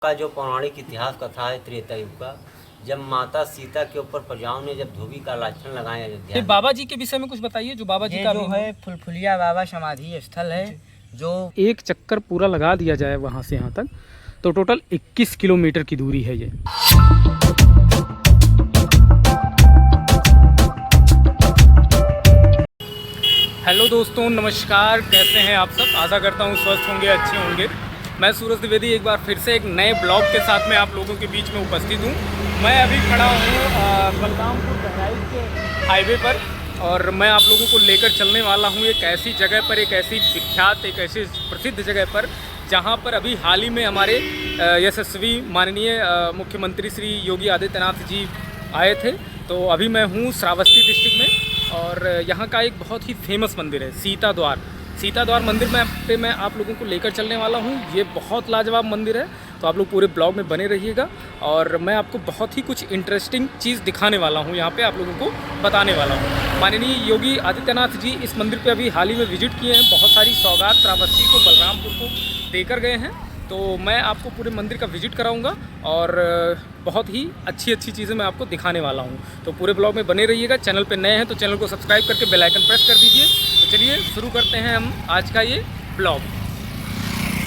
का जो पौराणिक इतिहास कथा है त्रेता युग का, जब माता सीता के ऊपर प्रजाओं ने जब धोबी का लाछन लगाए अयोध्या में। बाबा जी के विषय में कुछ बताइए, जो बाबा जी का जो है फुलफुलिया बाबा समाधि स्थल है। जो एक चक्कर पूरा लगा दिया जाए वहाँ से यहाँ तक तो टोटल 21 किलोमीटर की दूरी है ये। हेलो दोस्तों, नमस्कार। कैसे हैं आप सब? आशा करता हूँ स्वस्थ होंगे, अच्छे होंगे। मैं सूरज द्विवेदी एक बार फिर से एक नए ब्लॉग के साथ में आप लोगों के बीच में उपस्थित हूँ। मैं अभी खड़ा हूँ बलरामपुर बहराइच के हाईवे पर और मैं आप लोगों को लेकर चलने वाला हूँ एक ऐसी जगह पर, एक ऐसी विख्यात, एक ऐसी प्रसिद्ध जगह पर जहाँ पर अभी हाल ही में हमारे यशस्वी माननीय मुख्यमंत्री श्री योगी आदित्यनाथ जी आए थे। तो अभी मैं हूँ श्रावस्ती डिस्ट्रिक्ट में और यहाँ का एक बहुत ही फेमस मंदिर है सीता द्वार मंदिर पे मैं आप लोगों को लेकर चलने वाला हूँ। ये बहुत लाजवाब मंदिर है, तो आप लोग पूरे ब्लॉग में बने रहिएगा और मैं आपको बहुत ही कुछ इंटरेस्टिंग चीज़ दिखाने वाला हूँ, यहाँ पे आप लोगों को बताने वाला हूँ। माननीय योगी आदित्यनाथ जी इस मंदिर पे अभी हाल ही में विजिट किए हैं, बहुत सारी सौगात श्रावस्ती को, बलरामपुर को देकर गए हैं। तो मैं आपको पूरे मंदिर का विजिट कराऊंगा और बहुत ही अच्छी चीज़ें मैं आपको दिखाने वाला हूं। तो पूरे ब्लॉग में बने रहिएगा। चैनल पे नए हैं तो चैनल को सब्सक्राइब करके बेल आइकन प्रेस कर दीजिए। तो चलिए शुरू करते हैं हम आज का ये ब्लॉग।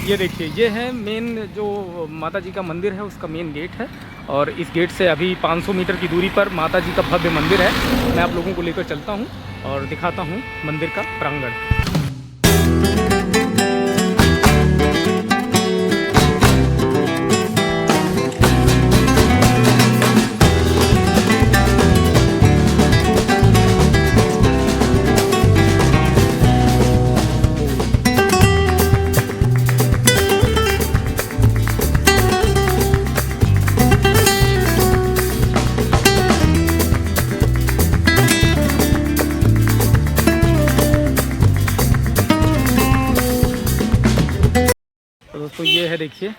ये देखिए, ये है मेन जो माता जी का मंदिर है, उसका मेन गेट है और इस गेट से अभी 500 मीटर की दूरी पर माता जी का भव्य मंदिर है। मैं आप लोगों को लेकर चलता हूँ और दिखाता हूँ मंदिर का प्रांगण। दोस्तों ये है, देखिए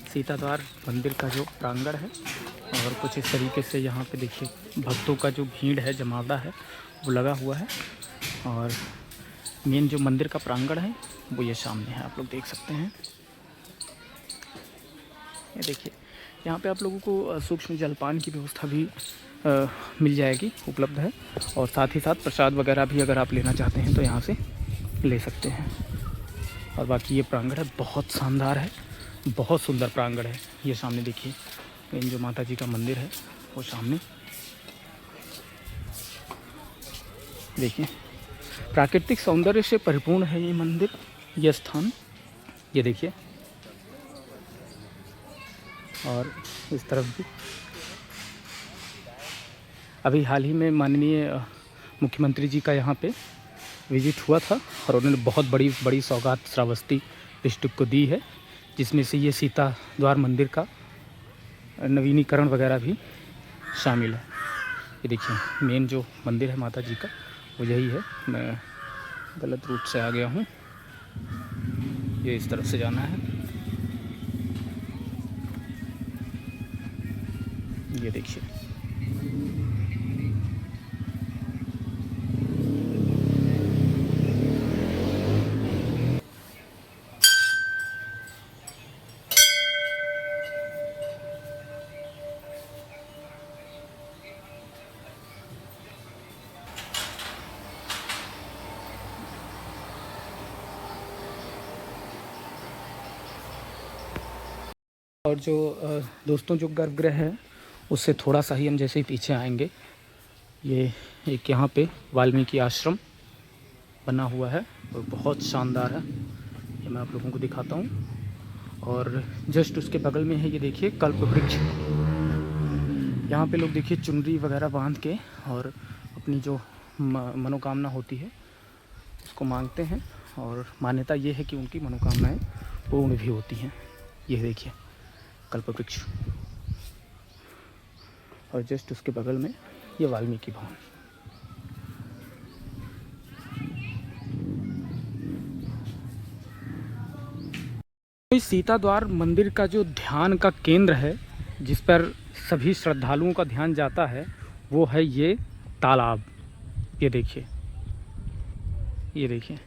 सीता द्वार मंदिर का जो प्रांगण है और कुछ इस तरीके से यहाँ पे देखिए भक्तों का जो भीड़ है, जमावड़ा है, वो लगा हुआ है। और मेन जो मंदिर का प्रांगण है वो ये सामने है, आप लोग देख सकते हैं। ये देखिए, यहाँ पे आप लोगों को सूक्ष्म जलपान की व्यवस्था भी मिल जाएगी, उपलब्ध है। और साथ ही साथ प्रसाद वगैरह भी अगर आप लेना चाहते हैं तो यहाँ से ले सकते हैं। और बाकी ये प्रांगण है, बहुत शानदार है, बहुत सुंदर प्रांगण है। ये सामने देखिए मेन जो माता जी का मंदिर है वो सामने देखिए, प्राकृतिक सौंदर्य से परिपूर्ण है ये मंदिर, ये स्थान। ये देखिए, और इस तरफ भी अभी हाल ही में माननीय मुख्यमंत्री जी का यहाँ पे विजिट हुआ था और उन्होंने बहुत बड़ी सौगात श्रावस्ती डिस्ट्रिक्ट को दी है, जिसमें से ये सीता द्वार मंदिर का नवीनीकरण वगैरह भी शामिल है। ये देखिए मेन जो मंदिर है माता जी का वो यही है। मैं गलत रूट से आ गया हूँ, ये इस तरफ से जाना है। ये देखिए, और जो दोस्तों जो गर्भगृह है उससे थोड़ा सा ही हम जैसे ही पीछे आएंगे, ये एक यहाँ पे वाल्मीकि आश्रम बना हुआ है और बहुत शानदार है। ये मैं आप लोगों को दिखाता हूँ। और जस्ट उसके बगल में है, ये देखिए कल्प वृक्ष। यहाँ पे लोग देखिए चुनरी वगैरह बांध के और अपनी जो मनोकामना होती है उसको मांगते हैं और मान्यता ये है कि उनकी मनोकामनाएं पूर्ण भी होती हैं। ये देखिए कल्प वृक्ष और जस्ट उसके बगल में ये वाल्मीकि भवन। इस सीता द्वार मंदिर का जो ध्यान का केंद्र है, जिस पर सभी श्रद्धालुओं का ध्यान जाता है, वो है ये तालाब। ये देखिए, ये देखिए,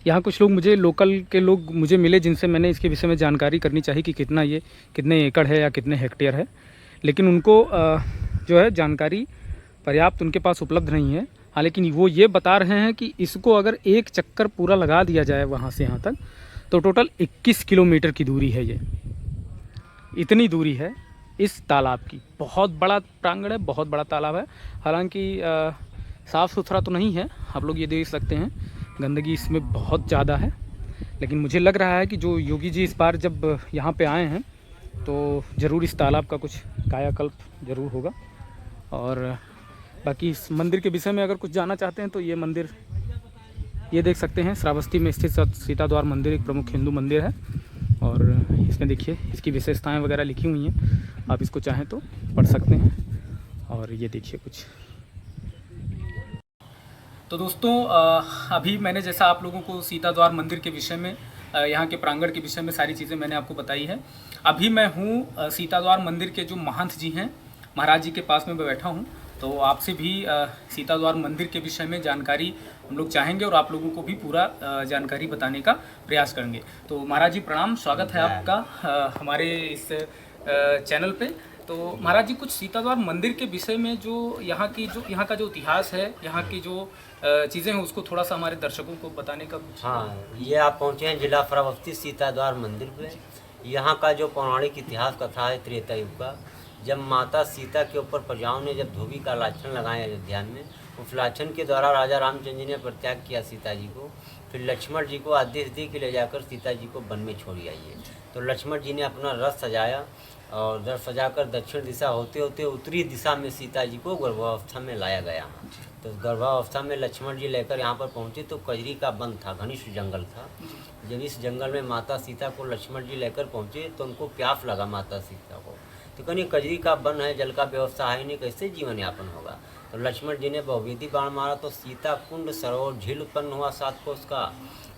यहाँ कुछ लोग मुझे लोकल के लोग मुझे मिले जिनसे मैंने इसके विषय में जानकारी करनी चाहिए कि कितने एकड़ है या कितने हेक्टेयर है, लेकिन उनको जो है जानकारी पर्याप्त उनके पास उपलब्ध नहीं है। हाँ, लेकिन वो ये बता रहे हैं कि इसको अगर एक चक्कर पूरा लगा दिया जाए वहाँ से यहाँ तक तो टोटल 21 किलोमीटर की दूरी है। ये इतनी दूरी है इस तालाब की। बहुत बड़ा प्रांगण है, बहुत बड़ा तालाब है। हालांकि साफ़ सुथरा तो नहीं है, आप लोग ये देख सकते हैं, गंदगी इसमें बहुत ज़्यादा है। लेकिन मुझे लग रहा है कि जो योगी जी इस बार जब यहाँ पे आए हैं तो ज़रूर इस तालाब का कुछ कायाकल्प ज़रूर होगा। और बाकी इस मंदिर के विषय में अगर कुछ जानना चाहते हैं तो ये मंदिर ये देख सकते हैं, श्रावस्ती में स्थित सीता द्वार मंदिर एक प्रमुख हिंदू मंदिर है। और इसमें देखिए इसकी विशेषताएं वगैरह लिखी हुई हैं, आप इसको चाहें तो पढ़ सकते हैं। और ये देखिए कुछ। तो दोस्तों अभी मैंने जैसा आप लोगों को सीता द्वार मंदिर के विषय में, यहाँ के प्रांगण के विषय में सारी चीज़ें मैंने आपको बताई है। अभी मैं हूँ सीता द्वार मंदिर के जो महंत जी हैं, महाराज जी के पास में मैं बैठा हूँ। तो आपसे भी सीता द्वार मंदिर के विषय में जानकारी हम लोग चाहेंगे और आप लोगों को भी पूरा जानकारी बताने का प्रयास करेंगे। तो महाराज जी प्रणाम, स्वागत है आपका हमारे इस चैनल पे। तो महाराज जी कुछ सीता द्वार मंदिर के विषय में जो यहाँ का जो इतिहास है, यहाँ की जो चीज़ें हैं उसको थोड़ा सा हमारे दर्शकों को बताने का कुछ। हाँ, ये आप पहुँचे हैं जिला श्रावस्ती सीता द्वार मंदिर पे। यहाँ का जो पौराणिक इतिहास कथा है त्रेता युग का, जब माता सीता के ऊपर प्रजाओं ने जब धोबी का लाछन लगाया अयोध्या में, उस लाछन के द्वारा राजा रामचंद्र जी ने परित्याग किया सीता जी को। फिर लक्ष्मण जी को आदेश दिए कि ले जाकर सीता जी को वन में छोड़ आइए। तो लक्ष्मण जी ने अपना रथ सजाया और रथ सजाकर दक्षिण दिशा होते होते उत्तरी दिशा में सीता जी को गर्भावस्था में लाया गया। तो गर्भावस्था में लक्ष्मण जी लेकर यहाँ पर पहुँचे तो कजरी का वन था, घनिष्ठ जंगल था। जब इस जंगल में माता सीता को लक्ष्मण जी लेकर पहुँचे तो उनको प्यास लगा माता सीता को। तो कहीं कजरी का वन है, जल का व्यवस्था है नहीं, कैसे जीवन यापन होगा। तो लक्ष्मण जी ने बहुवेदी बाण मारा तो सीता कुंड सरोवर झील उत्पन्न हुआ 7 कोस का।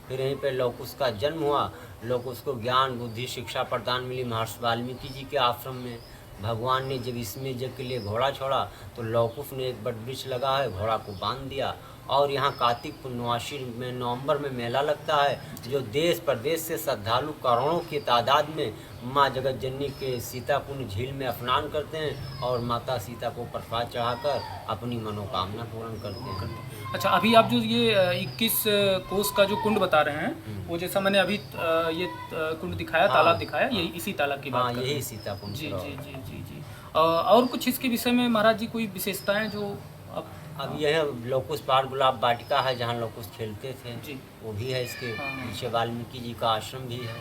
फिर यहीं पे लौकुश का जन्म हुआ। लौकुश को ज्ञान बुद्धि शिक्षा प्रदान मिली महर्षि वाल्मीकि जी के आश्रम में। भगवान ने जब इसमें जग के लिए घोड़ा छोड़ा तो लौकुश ने एक बट वृक्ष लगा है, घोड़ा को बांध दिया। और यहाँ कार्तिक पूर्णवासी में नवंबर में मेला लगता है, जो देश प्रदेश से श्रद्धालु करोड़ों की तादाद में माँ जगत जननी के सीता कुंड झील में स्नान करते हैं और माता सीता को प्रसाद चढ़ाकर अपनी मनोकामना पूर्ण करते हैं। अच्छा, अभी आप जो ये 21 कोस का जो कुंड बता रहे हैं, वो जैसा मैंने अभी ये कुंड दिखाया, तालाब दिखाया, यही इसी तालाब की बात कर रहे हैं। यही सीता कुंड। जी जी जी जी जी। और कुछ इसके विषय में महाराज जी कोई विशेषताएं जो अब यह लौकुश पार्क गुलाब वाटिका है जहाँ लौकुश खेलते थे जी, वो भी है। इसके पीछे वाल्मीकि जी का आश्रम भी है।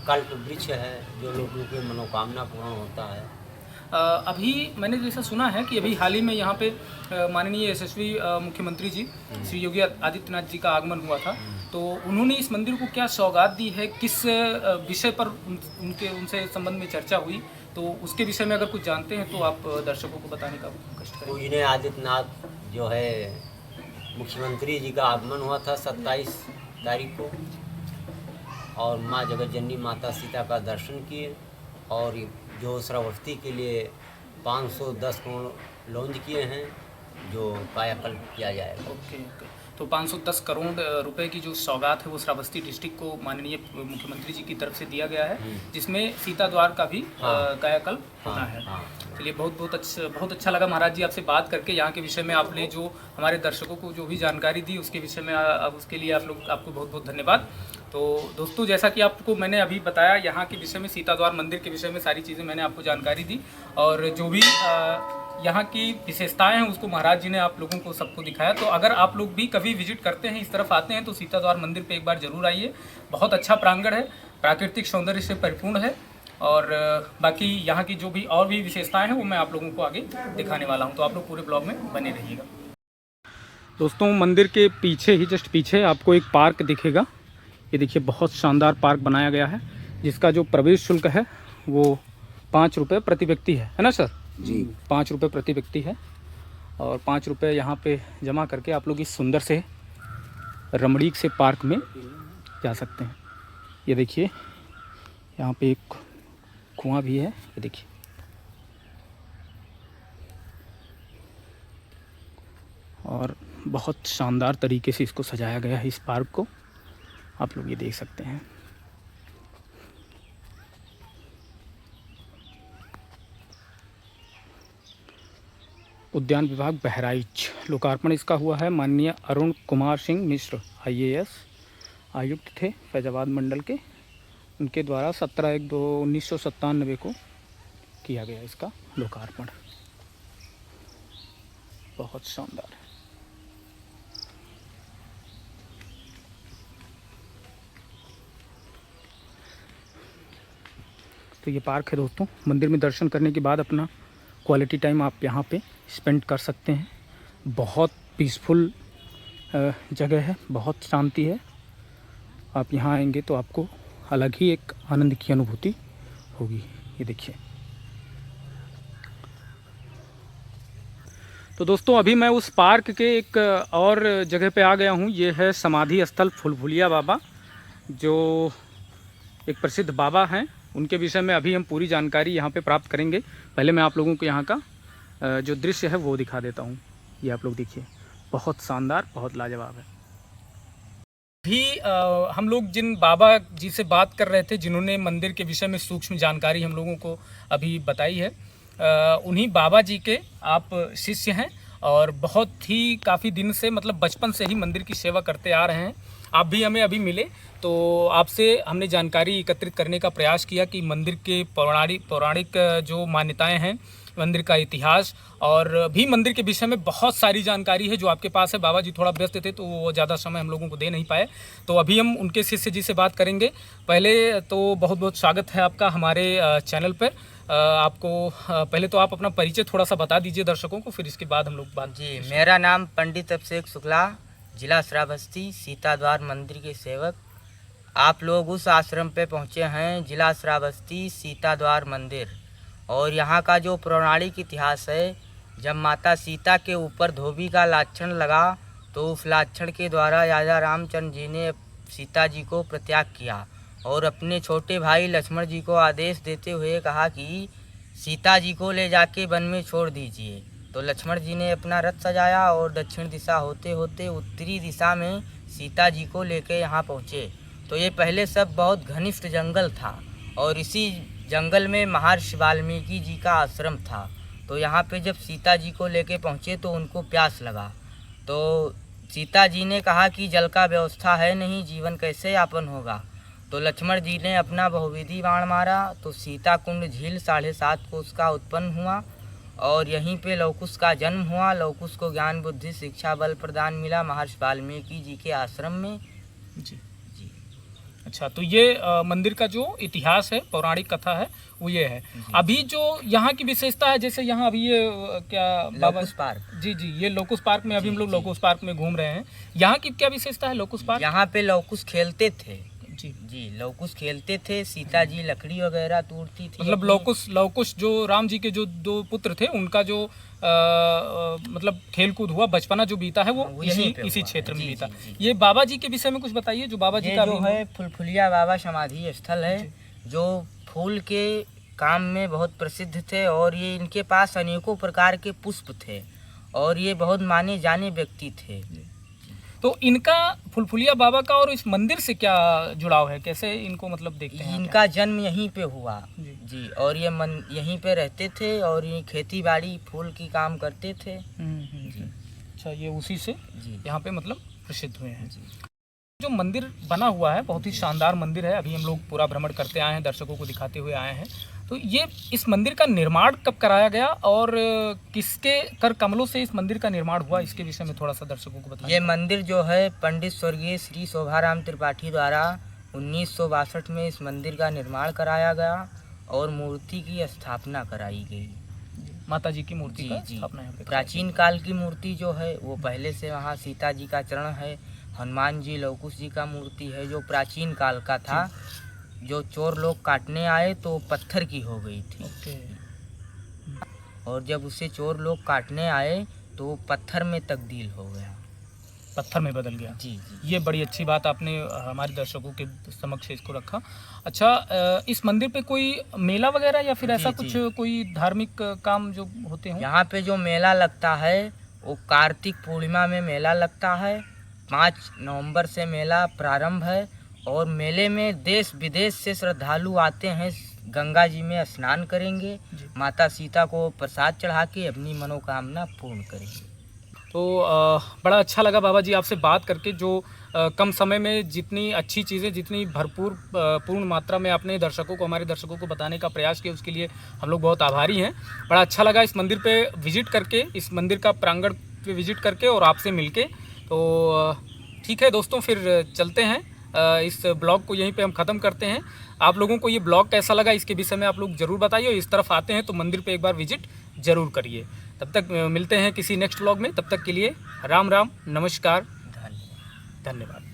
कल्प वृक्ष है जो लोगों की मनोकामना पूर्ण होता है। अभी मैंने जैसा सुना है कि अभी हाल ही में यहाँ पे माननीय यशस्वी मुख्यमंत्री जी श्री योगी आदित्यनाथ जी का आगमन हुआ था। तो उन्होंने इस मंदिर को क्या सौगात दी है, किस विषय पर उनसे संबंध में चर्चा हुई, तो उसके विषय में अगर कुछ जानते हैं तो आप दर्शकों को बताने का कष्ट करें। पूजनीय आदित्यनाथ जो है मुख्यमंत्री जी का आगमन हुआ था 27 तारीख को, और माँ जगत जननी माता सीता का दर्शन किए और जो श्रावस्ती के लिए 510 करोड़ लॉन्च किए हैं जो कायाकल्प किया जाएगा। ओके। तो 510 करोड़ रुपए की जो सौगात है वो श्रावस्ती डिस्ट्रिक्ट को माननीय मुख्यमंत्री जी की तरफ से दिया गया है, जिसमें सीता द्वार का भी कायाकल्प होना है। चलिए, बहुत अच्छा लगा महाराज जी आपसे बात करके। यहाँ के विषय में आपने जो हमारे दर्शकों को जो भी जानकारी दी उसके विषय में उसके लिए आपको बहुत बहुत धन्यवाद। तो दोस्तों, जैसा कि आपको मैंने अभी बताया, यहाँ के विषय में सीता द्वार मंदिर के विषय में सारी चीज़ें मैंने आपको जानकारी दी, और जो भी यहाँ की विशेषताएं हैं उसको महाराज जी ने आप लोगों को सबको दिखाया। तो अगर आप लोग भी कभी विजिट करते हैं, इस तरफ आते हैं, तो सीता द्वार मंदिर पे एक बार ज़रूर आइए। बहुत अच्छा प्रांगण है, प्राकृतिक सौंदर्य से परिपूर्ण है। और बाकी यहाँ की जो भी और भी विशेषताएं हैं वो मैं आप लोगों को आगे दिखाने वाला हूँ, तो आप लोग पूरे ब्लॉग में बने रहिएगा। दोस्तों, मंदिर के पीछे ही जस्ट पीछे आपको एक पार्क दिखेगा। ये देखिए, बहुत शानदार पार्क बनाया गया है, जिसका जो प्रवेश शुल्क है वो 5 रुपये प्रति व्यक्ति है ना सर? जी, 5 रुपये प्रति व्यक्ति है। और 5 रुपये यहाँ पे जमा करके आप लोग इस सुंदर से रमणीक से पार्क में जा सकते हैं। ये देखिए, यहाँ पे एक कुआं भी है, ये देखिए। और बहुत शानदार तरीके से इसको सजाया गया है, इस पार्क को। आप लोग ये देख सकते हैं। उद्यान विभाग बहराइच, लोकार्पण इसका हुआ है। माननीय अरुण कुमार सिंह मिश्र IAS आयुक्त थे फैजाबाद मंडल के, उनके द्वारा 17/1/1997 को किया गया इसका लोकार्पण। बहुत शानदार। तो ये पार्क है दोस्तों। मंदिर में दर्शन करने के बाद अपना क्वालिटी टाइम आप यहाँ पे स्पेंड कर सकते हैं। बहुत पीसफुल जगह है, बहुत शांति है। आप यहाँ आएंगे तो आपको अलग ही एक आनंद की अनुभूति होगी। ये देखिए। तो दोस्तों अभी मैं उस पार्क के एक और जगह पे आ गया हूँ। ये है समाधि स्थल फुलफुलिया बाबा, जो एक प्रसिद्ध बाबा हैं। उनके विषय में अभी हम पूरी जानकारी यहाँ पे प्राप्त करेंगे। पहले मैं आप लोगों को यहाँ का जो दृश्य है वो दिखा देता हूँ। ये आप लोग देखिए, बहुत शानदार, बहुत लाजवाब है। अभी हम लोग जिन बाबा जी से बात कर रहे थे, जिन्होंने मंदिर के विषय में सूक्ष्म जानकारी हम लोगों को अभी बताई है, उन्हीं बाबा जी के आप शिष्य हैं और बहुत ही काफ़ी दिन से, मतलब बचपन से ही मंदिर की सेवा करते आ रहे हैं। आप भी हमें अभी मिले तो आपसे हमने जानकारी एकत्रित करने का प्रयास किया कि मंदिर के पौराणिक जो मान्यताएं हैं, मंदिर का इतिहास और भी मंदिर के विषय में बहुत सारी जानकारी है जो आपके पास है। बाबा जी थोड़ा व्यस्त थे तो वो ज़्यादा समय हम लोगों को दे नहीं पाए, तो अभी हम उनके शिष्य जी से बात करेंगे। पहले तो बहुत बहुत स्वागत है आपका हमारे चैनल पर। आपको पहले तो आप अपना परिचय थोड़ा सा बता दीजिए दर्शकों को, फिर इसके बाद हम लोग बात। जी, मेरा नाम पंडित अभिषेक शुक्ला, जिला श्रावस्ती, सीताद्वार मंदिर के सेवक। आप लोग उस आश्रम पे पहुँचे हैं, जिला श्रावस्ती सीताद्वार मंदिर। और यहाँ का जो पौराणिक इतिहास है, जब माता सीता के ऊपर धोबी का लाछन लगा तो उस लाछन के द्वारा राजा रामचंद्र जी ने सीता जी को प्रत्याग किया और अपने छोटे भाई लक्ष्मण जी को आदेश देते हुए कहा कि सीता जी को ले जाके वन में छोड़ दीजिए। तो लक्ष्मण जी ने अपना रथ सजाया और दक्षिण दिशा होते होते उत्तरी दिशा में सीता जी को लेके यहाँ पहुँचे। तो ये पहले सब बहुत घनिष्ठ जंगल था और इसी जंगल में महर्षि वाल्मीकि जी का आश्रम था। तो यहाँ पे जब सीता जी को लेके पहुँचे तो उनको प्यास लगा। तो सीता जी ने कहा कि जल का व्यवस्था है नहीं, जीवन कैसे यापन होगा। तो लक्ष्मण जी ने अपना बहुविधि बाण मारा तो सीता कुंड झील 7.5 कोस का उत्पन्न हुआ और यहीं पे लवकुश का जन्म हुआ। लवकुश को ज्ञान बुद्धि शिक्षा बल प्रदान मिला महर्षि वाल्मीकि जी के आश्रम में। जी। अच्छा, तो ये मंदिर का जो इतिहास है, पौराणिक कथा है, वो ये है। अभी जो यहाँ की विशेषता है, जैसे यहाँ अभी ये क्या लोकुश पार्क। जी, ये लोकुश पार्क में अभी हम लोग लोकुश पार्क में घूम रहे हैं। यहाँ की क्या विशेषता है लोकुश पार्क? यहाँ पे लवकुश खेलते थे। जी, लवकुश खेलते थे। सीता जी लकड़ी वगैरह तोड़ती थी। मतलब लवकुश जो राम जी के जो 2 पुत्र थे, उनका जो मतलब खेल कूद हुआ, बचपना जो बीता है वो इसी क्षेत्र में बीता। ये बाबा जी के विषय में कुछ बताइए, जो बाबा जी का जो है फुलफुलिया बाबा समाधि स्थल है, जो फूल के काम में बहुत प्रसिद्ध थे और ये इनके पास अनेकों प्रकार के पुष्प थे और ये बहुत माने जाने व्यक्ति थे। तो इनका फुलफुलिया बाबा का और इस मंदिर से क्या जुड़ाव है, कैसे इनको मतलब देखते हैं? इनका जन्म यहीं पे हुआ जी और ये यहीं पे रहते थे और ये खेती बाड़ी फूल की काम करते थे। जी। अच्छा, ये उसी से यहाँ पे मतलब प्रसिद्ध हुए हैं। जी। जो मंदिर बना हुआ है बहुत ही शानदार मंदिर है। अभी हम लोग पूरा भ्रमण करते आए हैं, दर्शकों को दिखाते हुए आए हैं। तो ये इस मंदिर का निर्माण कब कराया गया और किसके कर कमलों से इस मंदिर का निर्माण हुआ, इसके विषय में थोड़ा सा दर्शकों को बताइए। ये मंदिर जो है पंडित स्वर्गीय श्री शोभाराम त्रिपाठी द्वारा 1962 में इस मंदिर का निर्माण कराया गया और मूर्ति की स्थापना कराई गई। माता जी की मूर्ति का स्थापना यहाँ पे। प्राचीन काल की मूर्ति जो है वो पहले से वहाँ सीता जी का चरण है, हनुमान जी लवकुश जी का मूर्ति है जो प्राचीन काल का था। जो चोर लोग काटने आए तो पत्थर की हो गई थी और जब उसे चोर लोग काटने आए तो पत्थर में तब्दील हो गया, पत्थर में बदल गया। जी। ये बड़ी अच्छी बात आपने हमारे दर्शकों के समक्ष इसको रखा। अच्छा, इस मंदिर पे कोई मेला वगैरह या फिर ऐसा कुछ कोई धार्मिक काम जो होते हैं? यहाँ पे जो मेला लगता है वो कार्तिक पूर्णिमा में मेला लगता है। 5 नवंबर से मेला प्रारंभ है और मेले में देश विदेश से श्रद्धालु आते हैं, गंगा जी में स्नान करेंगे, माता सीता को प्रसाद चढ़ा के अपनी मनोकामना पूर्ण करेंगे। तो बड़ा अच्छा लगा बाबा जी आपसे बात करके, जो कम समय में जितनी अच्छी चीज़ें, जितनी भरपूर पूर्ण मात्रा में आपने दर्शकों को, हमारे दर्शकों को बताने का प्रयास किया, उसके लिए हम लोग बहुत आभारी हैं। बड़ा अच्छा लगा इस मंदिर पे विज़िट करके, इस मंदिर का प्रांगण पे विज़िट करके और आपसे मिलके। तो ठीक है दोस्तों, फिर चलते हैं। इस ब्लॉग को यहीं पे हम ख़त्म करते हैं। आप लोगों को ये ब्लॉग कैसा लगा इसके विषय में आप लोग ज़रूर बताइए। इस तरफ आते हैं तो मंदिर पे एक बार विजिट ज़रूर करिए। तब तक मिलते हैं किसी नेक्स्ट ब्लॉग में। तब तक के लिए राम राम, नमस्कार, धन्यवाद।